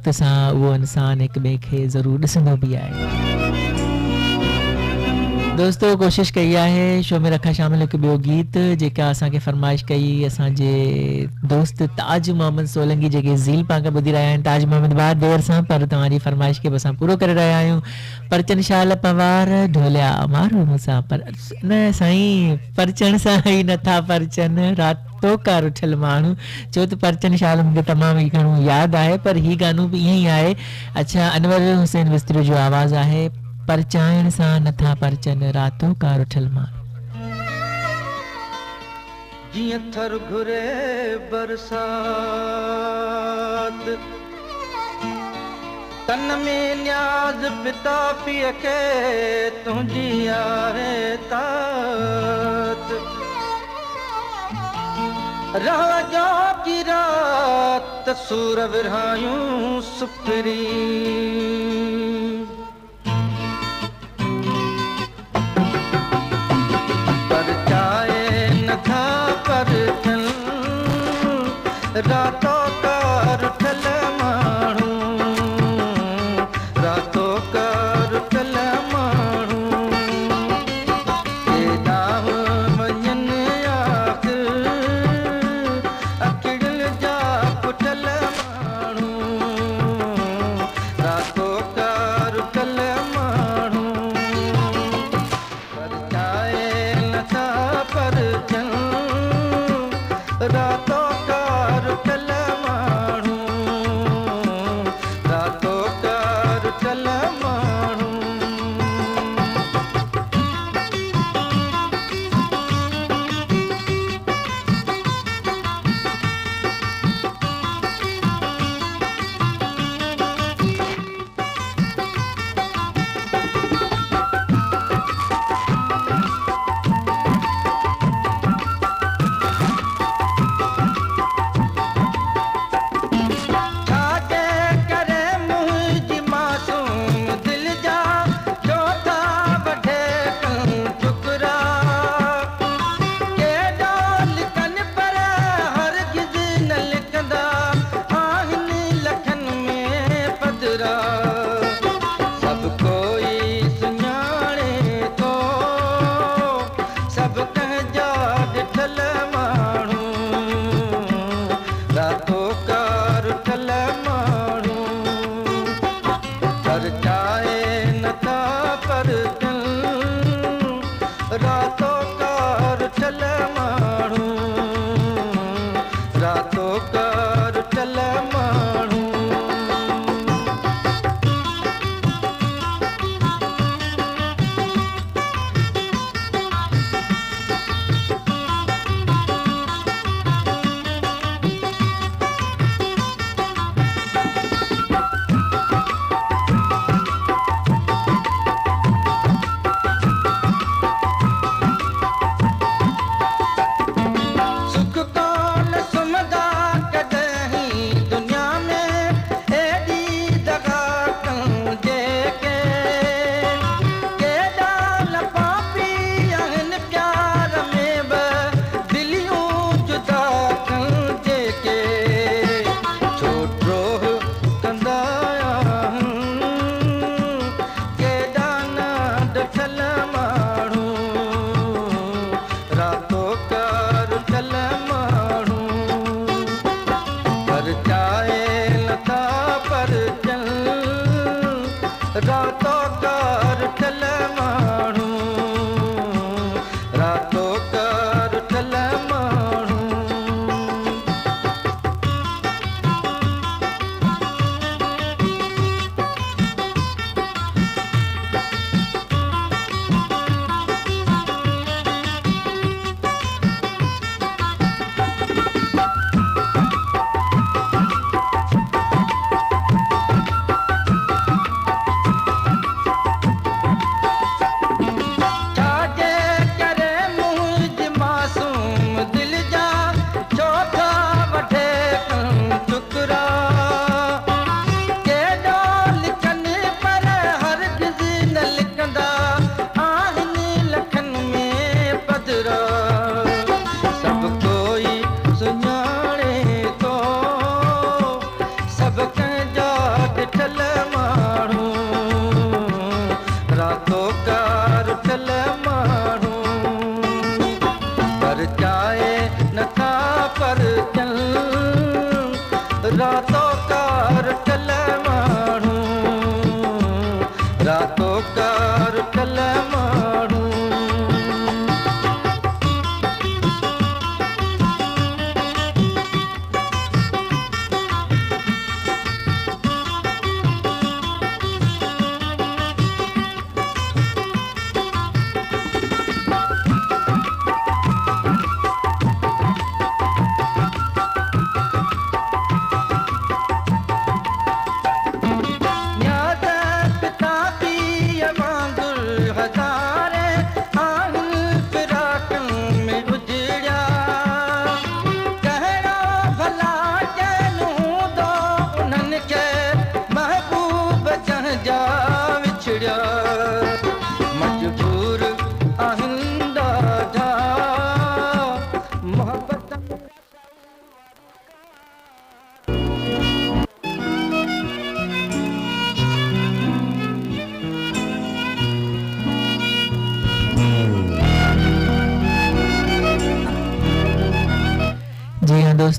वक़्त सां उहो इंसान हिक ॿिए खे ज़रूरु ॾिसंदो बि आहे। दोस्तों कोशिश कई आहे शो में रखा शामिल हिकु ॿियो गीत जेका असांखे फरमाइश कई असांजे दोस्त ताज मोहम्मद सोलंकी जेके ज़ील पां खां ॿुधी रहिया आहिनि। ताज मोहम्मद बाद देर सां पर तव्हांजी फरमाइश खे बि असां पूरो करे रहिया आहियूं। परचन शाल पवार ढोलिया मारो मूंसां पर न साईं परचण सां ई नथा परचन रातो का रुठल माण्हू छो त परचन शाल मूंखे तमामु ई घणो यादि आहे पर हीउ गानो बि ईअं ई आहे। अच्छा अनवर हुसैन विस्त्री जो आवाज़ु आहे परचाइण सां नथा परचन रातो का रुठल माण्हू। जीअं थर घुरे बरसात तन में न्याज़ पिता पीअ खे तुंहिंजी आहे तात रह जो की रात सूर विरहायूं सुपरी रातों का रुठल माण्हू रातों का रुठल माण्हू केॾांहुं वञनि आख़िर अखियुनि जा पुठल माण्हू रातों का रुठल माण्हू परचाए नथा परचन रातों रुठल माण्हू रातों का रुठल माण्हू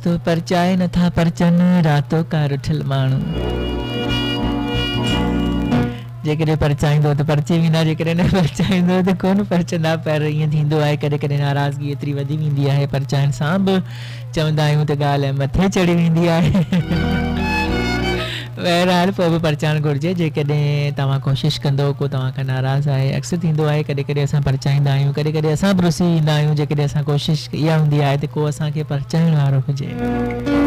दोस्तों परचाए नथा परचन रातो का रुठल माण्हू जेकॾहिं परचाईंदो त परचे वेंदा जेकॾहिं न परचाईंदो त कोन परचंदा पर ईअं थींदो आहे कॾहिं कॾहिं नाराज़गी एतिरी वधी वेंदी आहे परचाइण सां बि चवंदा आहियूं त ॻाल्हि मथे चढ़ी वेंदी आहे बहरहाल पोइ बि परचाइणु घुरिजे जेकॾहिं तव्हां कोशिशि कंदो को तव्हां खां नाराज़ आहे अक्सर थींदो आहे कॾहिं कॾहिं असां परचाईंदा आहियूं कॾहिं कॾहिं असां बि रुसी ईंदा आहियूं जेकॾहिं असां कोशिशि इहा हूंदी आहे त को असांखे परचाइण वारो हुजे